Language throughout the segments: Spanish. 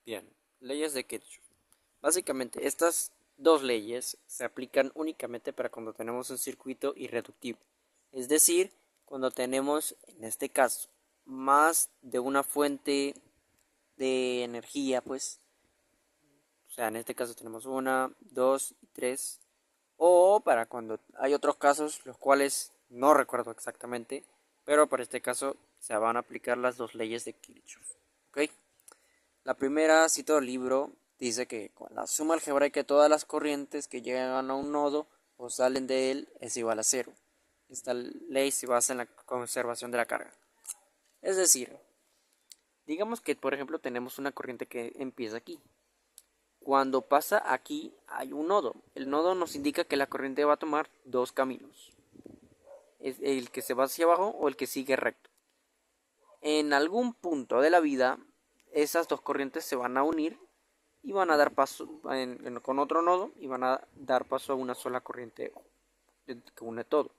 Bien, leyes de Kirchhoff. Básicamente, estas dos leyes se aplican únicamente para cuando tenemos un circuito irreductible. Es decir, cuando tenemos, en este caso, más de una fuente de energía, pues, o sea, en este caso tenemos una, dos y tres, o para cuando hay otros casos, los cuales no recuerdo exactamente, pero para este caso se van a aplicar las dos leyes de Kirchhoff. ¿Ok? La primera, cito el libro, dice que con la suma algebraica de todas las corrientes que llegan a un nodo o salen de él es igual a cero. Esta ley se basa en la conservación de la carga. Es decir, digamos que por ejemplo tenemos una corriente que empieza aquí. Cuando pasa aquí hay un nodo. El nodo nos indica que la corriente va a tomar dos caminos. Es el que se va hacia abajo o el que sigue recto. En algún punto de la vida, esas dos corrientes se van a unir y van a dar paso con otro nodo y van a dar paso a una sola corriente que une todo.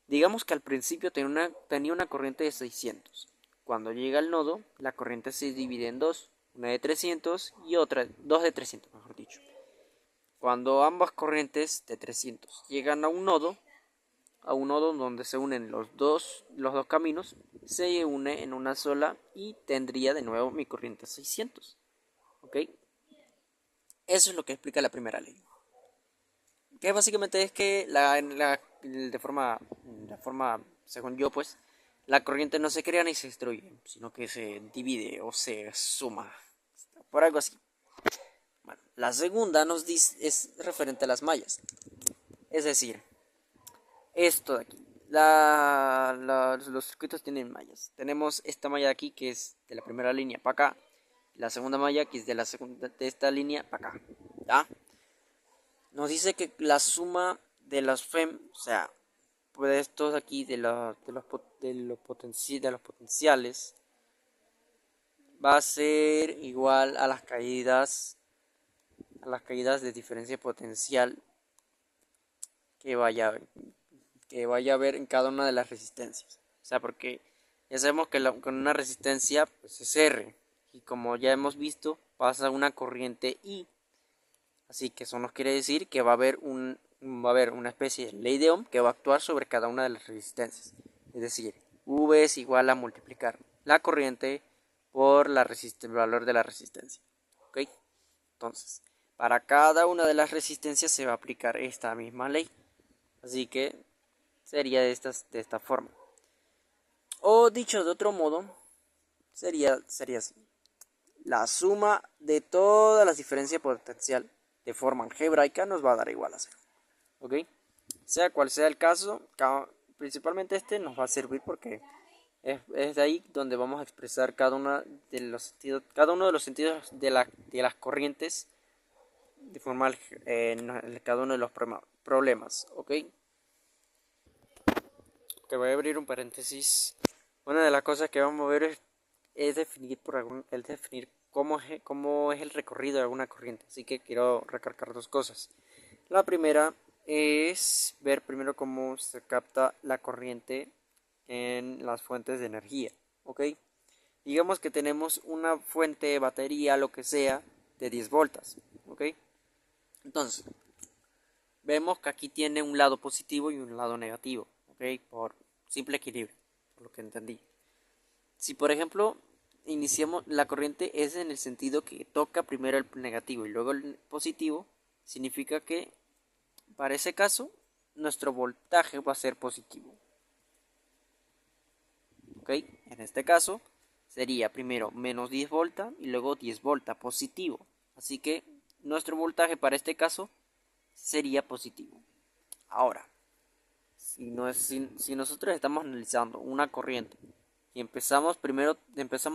Digamos que al principio tenía una corriente de 600. Cuando llega al nodo, la corriente se divide en dos, una de 300 y otra, dos de 300, mejor dicho. Cuando ambas corrientes de 300 llegan a un nodo donde se unen los dos caminos, se une en una sola y tendría de nuevo mi corriente 600. ¿Ok? Eso es lo que explica la primera ley. Que básicamente es que de forma, según yo, pues, la corriente no se crea ni se destruye, sino que se divide o se suma. Por algo así. Bueno, la segunda nos dice, es referente a las mallas. Es decir, esto de aquí. Los circuitos tienen mallas. Tenemos esta malla de aquí que es de la primera línea para acá. La segunda malla que es de esta línea para acá. ¿Ya? Nos dice que la suma de las FEM, o sea, pues estos aquí de los potenciales, va a ser igual a las caídas de diferencia potencial que vaya, que vaya a haber en cada una de las resistencias. O sea, porque ya sabemos que con una resistencia pues es R, y como ya hemos visto, pasa una corriente I. Así que eso nos quiere decir que va a haber una especie de ley de Ohm que va a actuar sobre cada una de las resistencias. Es decir, V es igual a multiplicar la corriente por el valor de la resistencia. ¿Ok? Entonces, para cada una de las resistencias se va a aplicar esta misma ley. Así que sería de esta forma. O dicho de otro modo, sería así. La suma de todas las diferencias potencial de forma algebraica nos va a dar igual a cero. ¿Ok? Sea cual sea el caso, principalmente este nos va a servir porque es de ahí donde vamos a expresar cada uno de los sentidos de las corrientes de forma en cada uno de los problemas. ¿Ok? Que voy a abrir un paréntesis. Una de las cosas que vamos a ver es definir cómo es el recorrido de alguna corriente. Así que quiero recalcar dos cosas. La primera es ver primero cómo se capta la corriente en las fuentes de energía. ¿Ok? Digamos que tenemos una fuente de batería, lo que sea, de 10 voltas. ¿Ok? Entonces, vemos que aquí tiene un lado positivo y un lado negativo. ¿Ok? Por simple equilibrio, por lo que entendí. Si por ejemplo iniciamos la corriente es en el sentido que toca primero el negativo y luego el positivo, significa que para ese caso nuestro voltaje va a ser positivo. ¿Ok? En este caso sería primero menos 10 volta y luego 10 volta positivo. Así que nuestro voltaje para este caso sería positivo. Ahora, si nosotros estamos analizando una corriente y empezamos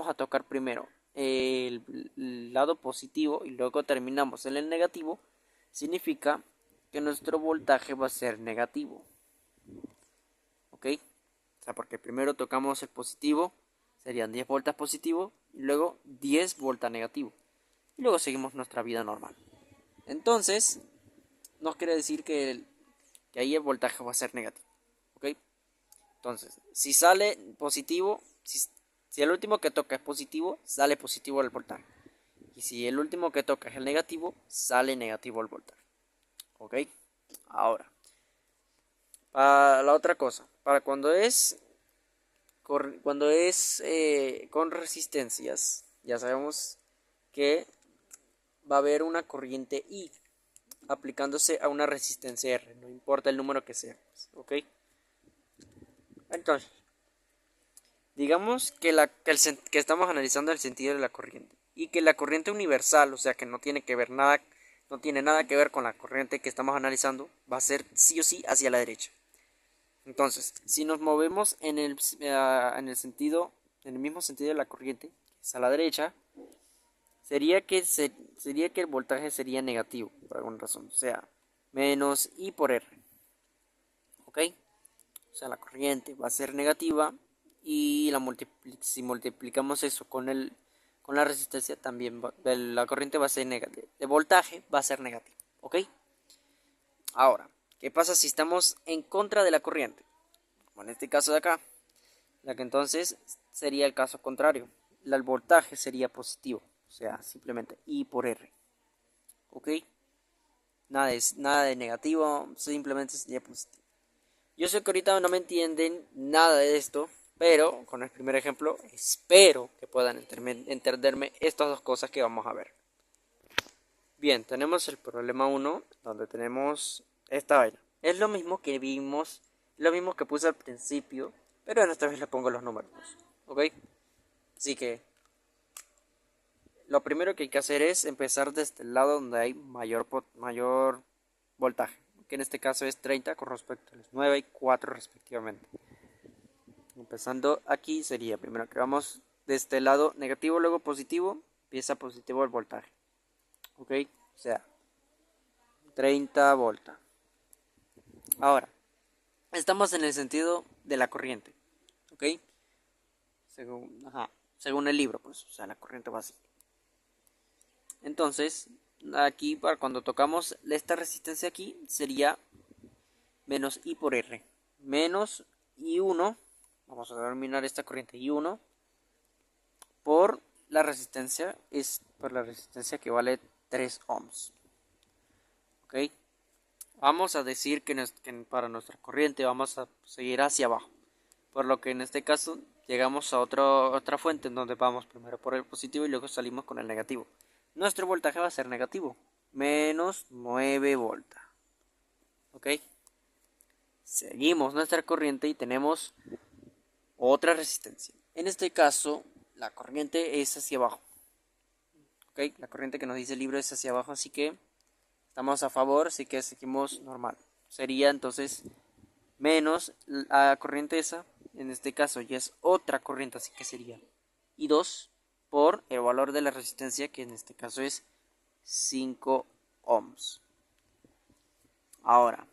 a tocar primero el lado positivo y luego terminamos en el negativo, significa que nuestro voltaje va a ser negativo. ¿Ok? O sea, porque primero tocamos el positivo, serían 10 voltas positivo y luego 10 voltas negativo. Y luego seguimos nuestra vida normal. Entonces, nos quiere decir que ahí el voltaje va a ser negativo. ¿Ok? Entonces, si sale positivo, si el último que toca es positivo, sale positivo el voltaje. Y si el último que toca es el negativo, sale negativo el voltaje. ¿Ok? Ahora, para la otra cosa, para cuando es con resistencias, ya sabemos que va a haber una corriente I aplicándose a una resistencia R, no importa el número que sea. ¿Ok? Entonces, digamos que estamos analizando el sentido de la corriente y que la corriente universal, o sea que no tiene nada que ver con la corriente que estamos analizando, va a ser sí o sí hacia la derecha. Entonces, si nos movemos en el mismo sentido de la corriente, que es a la derecha, sería que el voltaje sería negativo por alguna razón, o sea, menos I por R. ¿Ok? O sea, la corriente va a ser negativa y si multiplicamos eso con la resistencia, también la corriente va a ser negativa. El voltaje va a ser negativo. ¿Ok? Ahora, ¿qué pasa si estamos en contra de la corriente? Como en este caso de acá, la que entonces sería el caso contrario. El voltaje sería positivo, o sea, simplemente I por R. ¿Ok? Nada de negativo, simplemente sería positivo. Yo sé que ahorita no me entienden nada de esto, pero con el primer ejemplo espero que puedan entenderme estas dos cosas que vamos a ver. Bien, tenemos el problema 1, donde tenemos esta vaina. Es lo mismo que vimos, lo mismo que puse al principio, pero en esta vez le pongo los números. ¿Ok? Así que lo primero que hay que hacer es empezar desde el lado donde hay mayor voltaje, que en este caso es 30 con respecto a los 9 y 4 respectivamente. Empezando aquí sería primero que vamos de este lado negativo, luego positivo, empieza positivo el voltaje. ¿Ok? O sea, 30 volta. Ahora, estamos en el sentido de la corriente. ¿Ok? Según el libro, pues, o sea, la corriente va así. Entonces, aquí para cuando tocamos esta resistencia aquí, sería menos I por R. Menos I1, vamos a determinar esta corriente I1, por la resistencia que vale 3 ohms. ¿Ok? Vamos a decir que para nuestra corriente vamos a seguir hacia abajo. Por lo que en este caso llegamos a otra fuente en donde vamos primero por el positivo y luego salimos con el negativo. Nuestro voltaje va a ser negativo. Menos 9 volta. ¿Ok? Seguimos nuestra corriente y tenemos otra resistencia. En este caso, la corriente es hacia abajo. ¿Ok? La corriente que nos dice el libro es hacia abajo, así que estamos a favor, así que seguimos normal. Sería entonces menos la corriente esa, en este caso ya es otra corriente, así que sería I2 por el valor de la resistencia, que en este caso es 5 ohms. Ahora,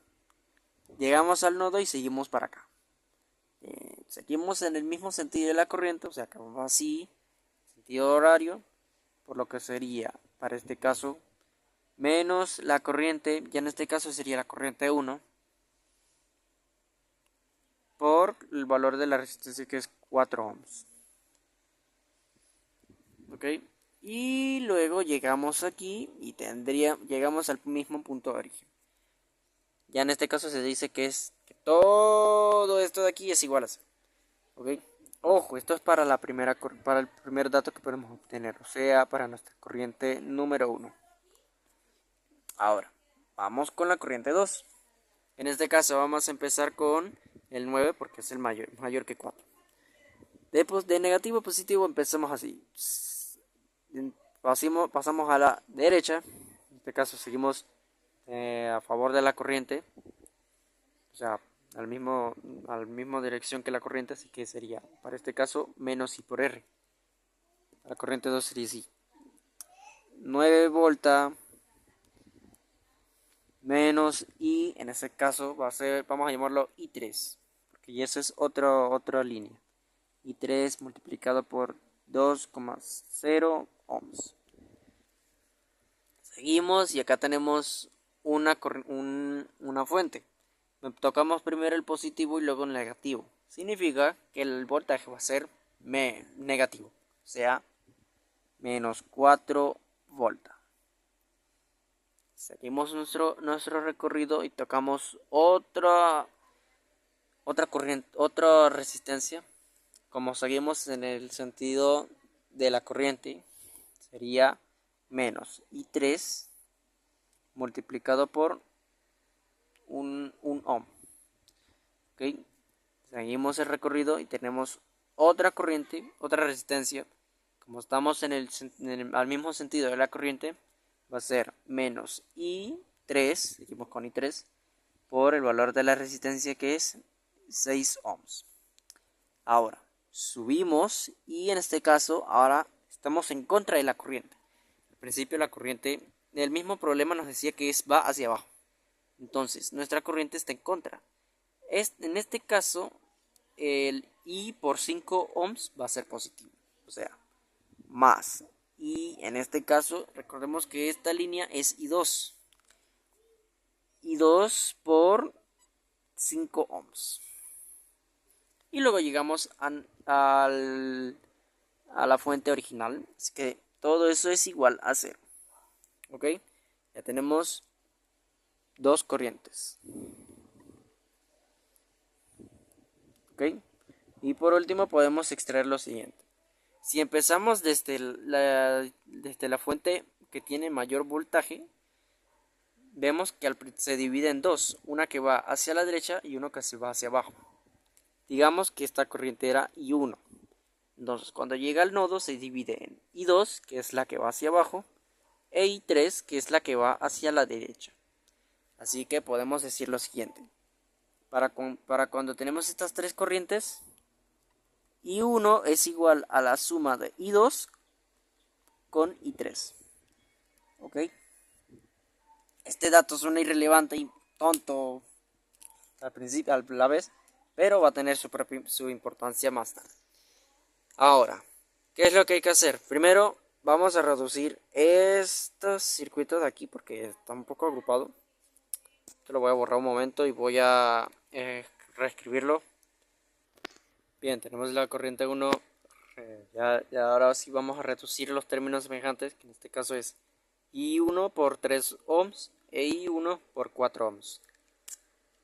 llegamos al nodo y seguimos para acá. Seguimos en el mismo sentido de la corriente, o sea, que vamos así, sentido horario, por lo que sería, para este caso, menos la corriente, ya en este caso sería la corriente 1, por el valor de la resistencia que es 4 ohms. ¿Ok? Y luego llegamos aquí y llegamos al mismo punto de origen. Ya en este caso se dice que todo esto de aquí es igual a 0. ¿Ok? Ojo, esto es para el primer dato que podemos obtener, o sea, para nuestra corriente número 1. Ahora, vamos con la corriente 2. En este caso vamos a empezar con el 9 porque es el mayor que 4. De negativo a positivo empezamos así. Pasamos a la derecha. En este caso seguimos a favor de la corriente. O sea, a la misma dirección que la corriente. Así que sería, para este caso, menos I por R. La corriente 2 sería así. 9 volta menos I, en este caso vamos a llamarlo I3. Porque ya esa es otra línea. I3 multiplicado por 2,0 ohms. Seguimos y acá tenemos una fuente. Tocamos primero el positivo y luego el negativo. Significa que el voltaje va a ser negativo. O sea, menos 4 volta. Seguimos nuestro recorrido y tocamos otra corriente, otra resistencia. Como seguimos en el sentido de la corriente, sería menos I3 multiplicado por un ohm. ¿Okay? Seguimos el recorrido y tenemos otra corriente, otra resistencia. Como estamos al mismo sentido de la corriente, va a ser menos I3, seguimos con I3, por el valor de la resistencia que es 6 ohms. Ahora, subimos y en este caso, ahora estamos en contra de la corriente. Al principio la corriente, el mismo problema nos decía que va hacia abajo. Entonces, nuestra corriente está en contra. En este caso, el I por 5 ohms va a ser positivo. O sea, más. Y en este caso, recordemos que esta línea es I2. I2 por 5 ohms. Y luego llegamos a la fuente original. Así que todo eso es igual a 0. ¿Ok? Ya tenemos dos corrientes. ¿Ok? Y por último podemos extraer lo siguiente. Si empezamos desde la fuente que tiene mayor voltaje, vemos que se divide en dos, una que va hacia la derecha y uno que se va hacia abajo. Digamos que esta corriente era I1. Entonces cuando llega al nodo se divide en I2, que es la que va hacia abajo, e I3, que es la que va hacia la derecha. Así que podemos decir lo siguiente. Para cuando tenemos estas tres corrientes, I1 es igual a la suma de I2 con I3. ¿Ok? Este dato suena irrelevante y tonto al principio, a la vez, pero va a tener su importancia más tarde. Ahora, ¿qué es lo que hay que hacer? Primero, vamos a reducir estos circuitos de aquí porque está un poco agrupado. Esto lo voy a borrar un momento y voy a reescribirlo. Bien, tenemos la corriente 1. Ya ahora sí vamos a reducir los términos semejantes, que en este caso es I1 por 3 ohms e I1 por 4 ohms.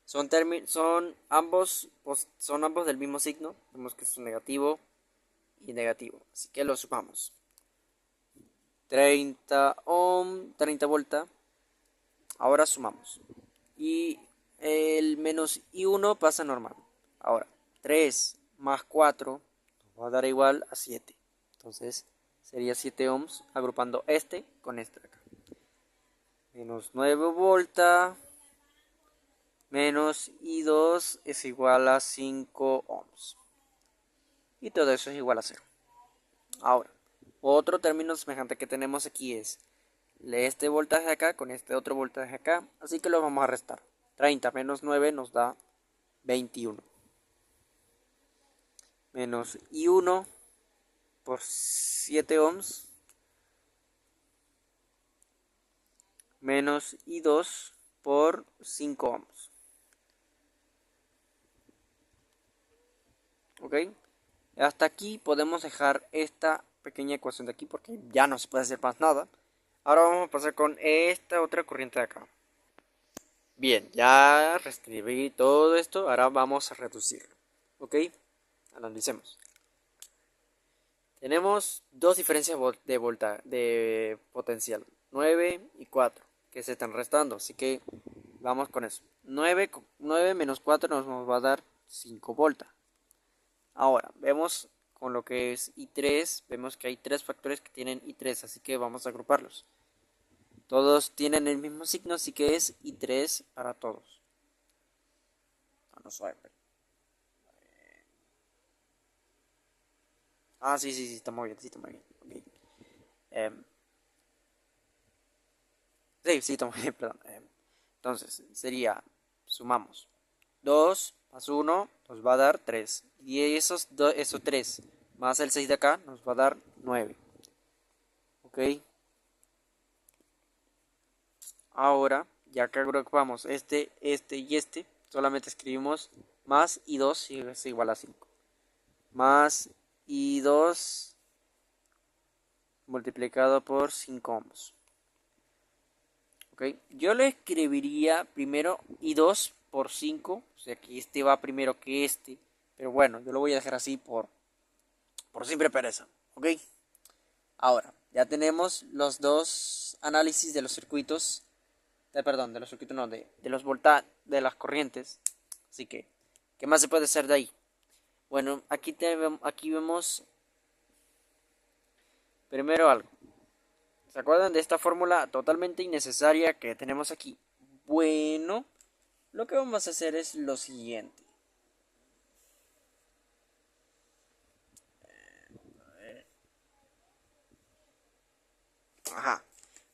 Son ambos del mismo signo. Vemos que es negativo y negativo. Así que lo sumamos. 30 ohm, 30 volta. Ahora sumamos. Y el menos I1 pasa normal. Ahora, 3 más 4 nos va a dar igual a 7. Entonces sería 7 ohms agrupando este con este de acá. Menos 9 volta menos I2 es igual a 5 ohms. Y todo eso es igual a 0. Ahora, otro término semejante que tenemos aquí es este voltaje acá con este otro voltaje acá. Así que lo vamos a restar. 30 menos 9 nos da 21. Menos I1 por 7 ohms. Menos I2 por 5 ohms. ¿Ok? Hasta aquí podemos dejar esta pequeña ecuación de aquí porque ya no se puede hacer más nada. Ahora vamos a pasar con esta otra corriente de acá. Bien, ya reescribí todo esto. Ahora vamos a reducirlo. ¿Ok? Analicemos. Tenemos dos diferencias de potencial. 9 y 4. Que se están restando. Así que vamos con eso. 9 menos 4 nos va a dar 5 voltas. Ahora, vemos con lo que es I3. Vemos que hay tres factores que tienen I3. Así que vamos a agruparlos. Todos tienen el mismo signo, así que es I3 para todos. Sí, estamos bien, Okay. Sí, estamos bien, perdón. Entonces, sería, sumamos 2 más 1 nos va a dar 3. Y esos 3 más el 6 de acá nos va a dar 9. Ok. Ahora, ya que agrupamos este y este, solamente escribimos más I2 y es igual a 5. Más I2 multiplicado por 5 ohms. ¿Ok? Yo le escribiría primero I2 por 5, o sea que este va primero que este, pero bueno, yo lo voy a dejar así por simple pereza. ¿Ok? Ahora, ya tenemos los dos análisis de los circuitos, de los circuitos no, de los de las corrientes. Así que, ¿qué más se puede hacer de ahí? Bueno, aquí vemos primero algo. ¿Se acuerdan de esta fórmula totalmente innecesaria que tenemos aquí? Bueno, lo que vamos a hacer es lo siguiente. Ajá.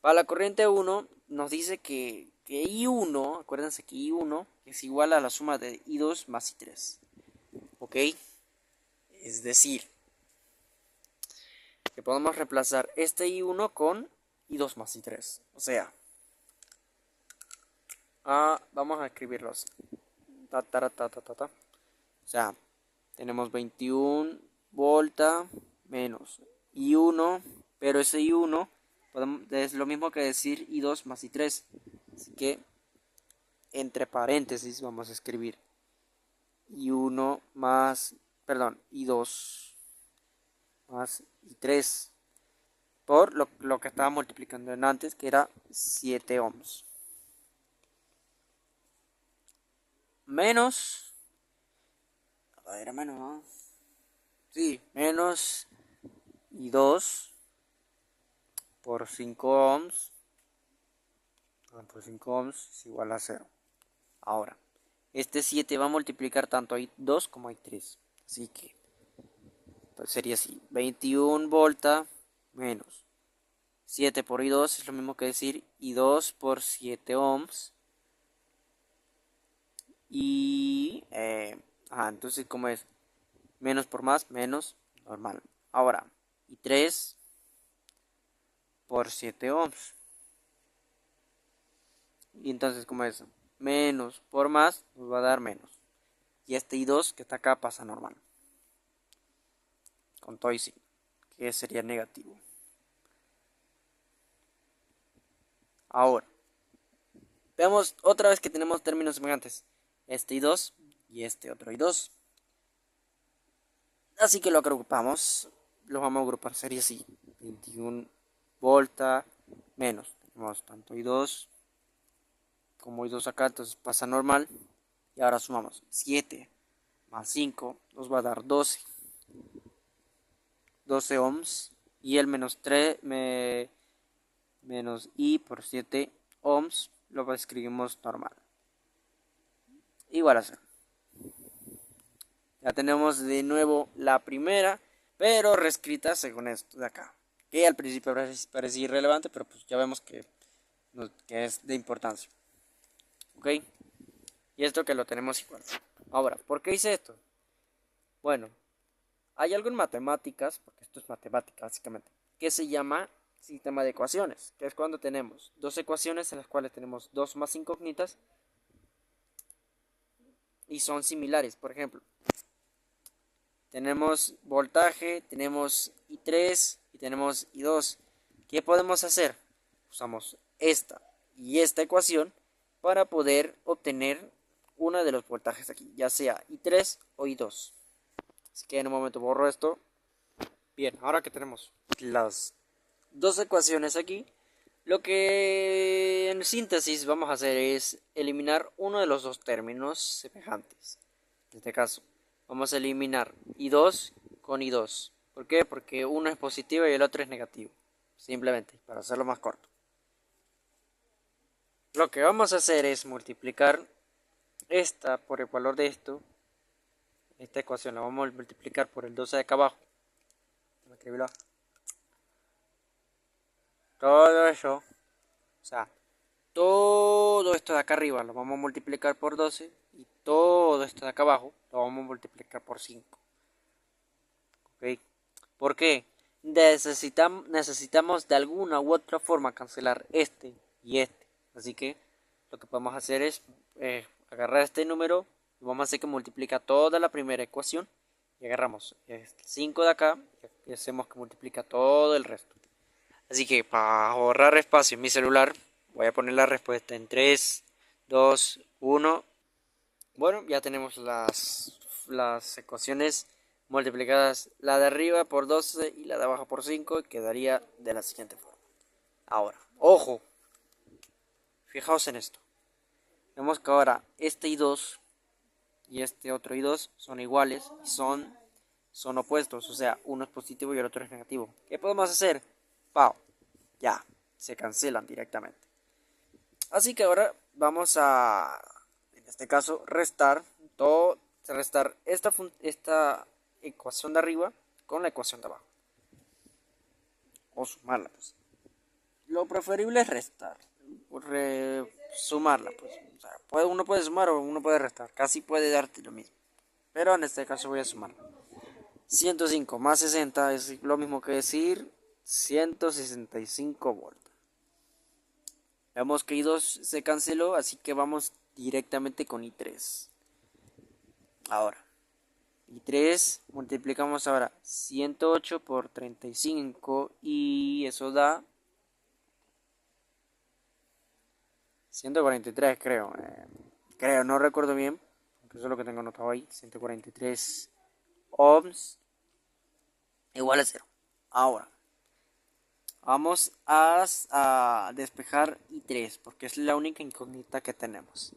Para la corriente 1 nos dice que I1, acuérdense que I1 es igual a la suma de I2 más I3. ¿Ok? Es decir, que podemos reemplazar este I1 con I2 más I3. O sea, vamos a escribirlos. O sea, tenemos 21 volta menos I1, pero ese I1 es lo mismo que decir I2 más I3. Así que entre paréntesis vamos a escribir I1 más, perdón, I2 más I3 por lo que estaba multiplicando en antes, que era 7 ohms. Menos, era menos, ¿no? Sí, menos I2 por 5 ohms. Por 5 ohms es igual a 0. Ahora, este 7 va a multiplicar tanto a I2 como a I3. Así que pues sería así. 21 volta menos 7 por I2 es lo mismo que decir I2 por 7 ohms. Y, entonces, ¿cómo es? Menos por más, menos, normal. Ahora, I3 por 7 ohms. Y entonces, ¿cómo es? Menos por más nos va a dar menos. Y este I2 que está acá pasa normal. Con todo y sí, que sería negativo. Ahora, veamos otra vez que tenemos términos semejantes. Este I2 y este otro I2. Así que lo agrupamos. Lo vamos a agrupar, sería así. 21 volta menos. Tenemos tanto I2 como I2 acá, entonces pasa normal. Y ahora sumamos 7 más 5 nos va a dar 12 ohms. Y el menos 3 menos I por 7 ohms lo escribimos normal. Igual a 0. Ya tenemos de nuevo la primera, pero reescrita según esto de acá. Que al principio parecía irrelevante, pero pues ya vemos que es de importancia. ¿Ok? Y esto que lo tenemos igual. Ahora, ¿por qué hice esto? Bueno, hay algo en matemáticas, porque esto es matemática básicamente, que se llama sistema de ecuaciones, que es cuando tenemos dos ecuaciones en las cuales tenemos dos más incógnitas y son similares. Por ejemplo, tenemos voltaje, tenemos I3 y tenemos I2. ¿Qué podemos hacer? Usamos esta y esta ecuación para poder obtener uno de los voltajes aquí, ya sea I3 o I2. Así que en un momento borro esto. Bien, ahora que tenemos las dos ecuaciones aquí, lo que en síntesis vamos a hacer es eliminar uno de los dos términos semejantes. En este caso, vamos a eliminar I2 con I2. ¿Por qué? Porque uno es positivo y el otro es negativo. Simplemente, para hacerlo más corto. Lo que vamos a hacer es multiplicar esta por el valor de esto. Esta ecuación la vamos a multiplicar por el 12 de acá abajo. Todo eso, o sea, todo esto de acá arriba lo vamos a multiplicar por 12 y todo esto de acá abajo lo vamos a multiplicar por 5. ¿Ok? ¿Por qué? Necesitamos de alguna u otra forma cancelar este y este. Así que lo que podemos hacer es agarrar este número y vamos a hacer que multiplica toda la primera ecuación y agarramos este 5 de acá y hacemos que multiplica todo el resto. Así que para ahorrar espacio en mi celular, voy a poner la respuesta en 3, 2, 1. Bueno, ya tenemos las ecuaciones multiplicadas, la de arriba por 12 y la de abajo por 5, y quedaría de la siguiente forma. Ahora, ojo, fijaos en esto. Vemos que ahora este i2 y este otro i2 son iguales y son opuestos, o sea, uno es positivo y el otro es negativo. ¿Qué podemos hacer? Pau, ya, se cancelan directamente. Así que ahora vamos a, en este caso, restar esta ecuación de arriba con la ecuación de abajo. O sumarla, pues. Lo preferible es restar. Sumarla, pues. O sea, uno puede sumar o uno puede restar. Casi puede darte lo mismo. Pero en este caso voy a sumar. 105 más 60 es lo mismo que decir 165 volts. Vemos que I2 se canceló, así que vamos directamente con I3. Ahora, I3 multiplicamos ahora 108 por 35 y eso da 143, creo. Creo, no recuerdo bien, porque eso es lo que tengo anotado ahí. 143 ohms igual a 0. Ahora, vamos a despejar I3, porque es la única incógnita que tenemos.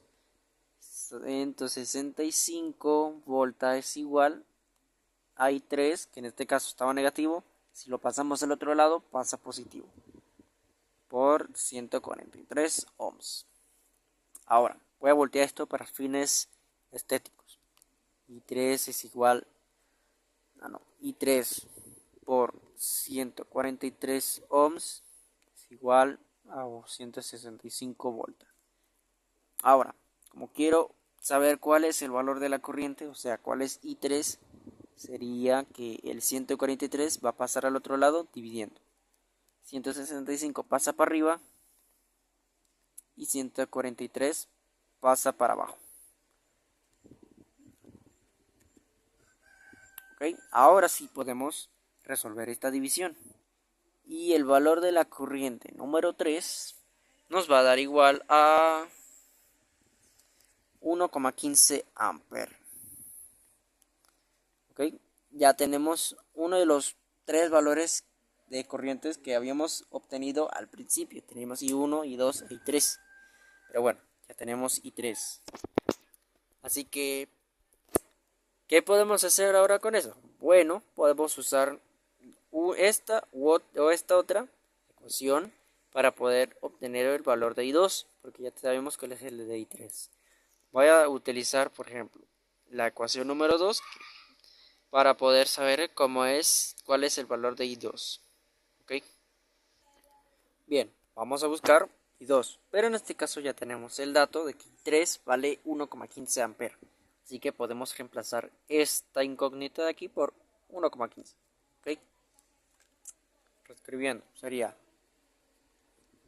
165 volta es igual a I3, que en este caso estaba negativo. Si lo pasamos al otro lado, pasa positivo. Por 143 ohms. Ahora, voy a voltear esto para fines estéticos. I3 es igual... I3 por 143 ohms es igual a 165 volts. Ahora, como quiero saber cuál es el valor de la corriente, o sea, cuál es I3, sería que el 143 va a pasar al otro lado dividiendo. 165 pasa para arriba y 143 pasa para abajo. ¿Ok? Ahora sí podemos resolver esta división. Y el valor de la corriente número 3 nos va a dar igual a 1,15 amperes. ¿Ok? Ya tenemos uno de los tres valores de corrientes que habíamos obtenido al principio. Tenemos I1, I2 e I3. Pero bueno, ya tenemos I3. Así que, ¿qué podemos hacer ahora con eso? Bueno, podemos usar esta otra ecuación para poder obtener el valor de I2, porque ya sabemos cuál es el de I3. Voy a utilizar, por ejemplo, la ecuación número 2 para poder saber cuál es el valor de I2. ¿Ok? Bien, vamos a buscar I2, pero en este caso ya tenemos el dato de que I3 vale 1,15 amperes. Así que podemos reemplazar esta incógnita de aquí por 1,15. ¿Ok? Reescribiendo, sería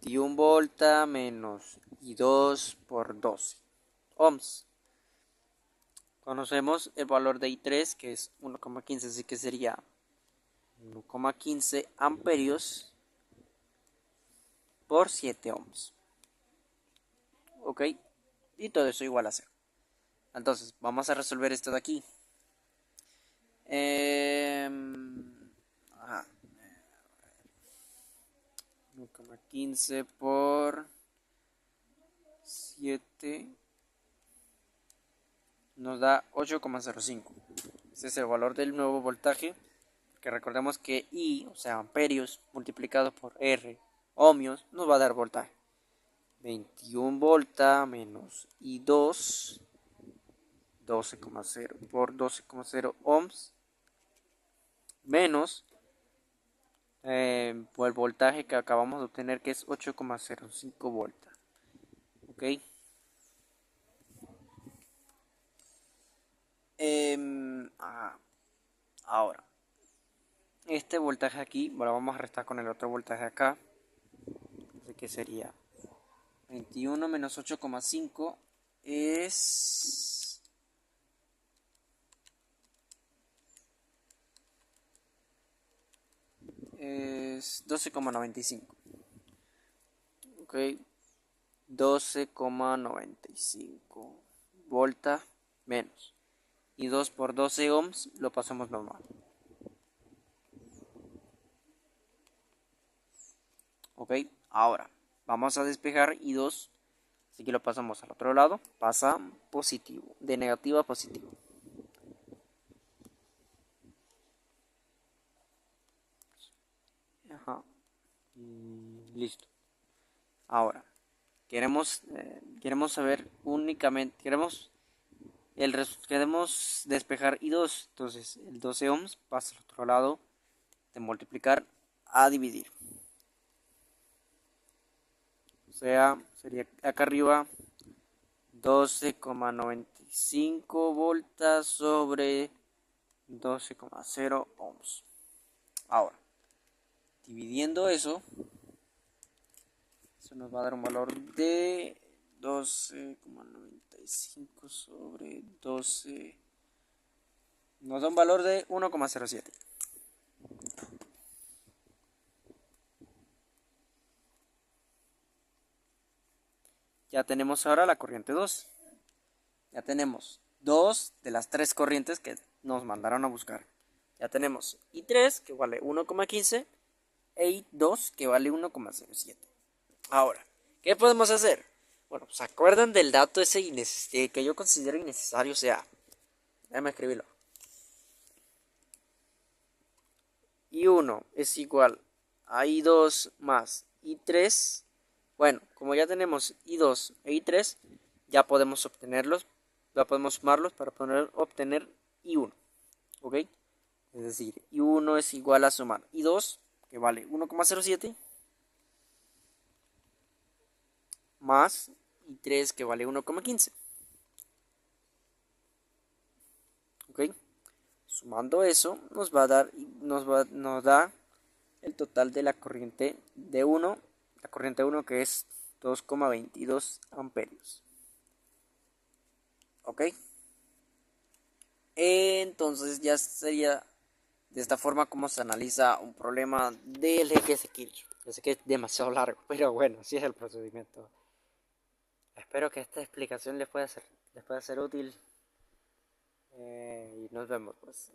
21 volta menos I2 por 12 ohms. Conocemos el valor de I3, que es 1,15, así que sería 1,15 amperios por 7 ohms. ¿Ok? Y todo eso igual a 0. Entonces, vamos a resolver esto de aquí. Ajá. 1,15 por 7 nos da 8,05. Ese es el valor del nuevo voltaje. Que recordemos que I, o sea, amperios multiplicado por R, ohmios, nos va a dar voltaje. 21 volta menos I2, 12,0 por 12,0 ohms, menos por el voltaje que acabamos de obtener, que es 8,05 volta. ¿Ok? Ahora, este voltaje aquí, bueno, vamos a restar con el otro voltaje acá. Así que sería 21 menos 8,5 es es 12,95. Ok, 12,95 volta menos. Y 2 por 12 ohms lo pasamos normal. Ok, ahora vamos a despejar I2. Así que lo pasamos al otro lado. Pasa positivo, de negativo a positivo. Ajá. Y listo. Ahora, queremos saber únicamente, queremos despejar I2. Entonces, el 12 ohms pasa al otro lado de multiplicar a dividir. O sea, sería acá arriba 12,95 voltas sobre 12,0 ohms. Ahora, dividiendo eso nos va a dar un valor de 12,95 sobre 12. Nos da un valor de 1,07. Ya tenemos ahora la corriente 2. Ya tenemos 2 de las 3 corrientes que nos mandaron a buscar. Ya tenemos I3 que vale 1,15 e I2 que vale 1,07. Ahora, ¿qué podemos hacer? Bueno, ¿se acuerdan del dato ese que yo considero innecesario? O sea, déjame escribirlo. I1 es igual a I2 más I3. Bueno, como ya tenemos I2 e I3, ya podemos obtenerlos, ya podemos sumarlos para obtener I1. ¿Ok? Es decir, I1 es igual a sumar I2, que vale 1,07, más I3, que vale 1,15. ¿Ok? Sumando eso, nos da el total de la corriente de 1, la corriente 1 que es 2,22 amperios. ¿Ok? Entonces ya sería de esta forma como se analiza un problema del eje de Kirchhoff. Yo sé que es demasiado largo, pero bueno, así es el procedimiento. Espero que esta explicación les pueda ser útil, y nos vemos pues.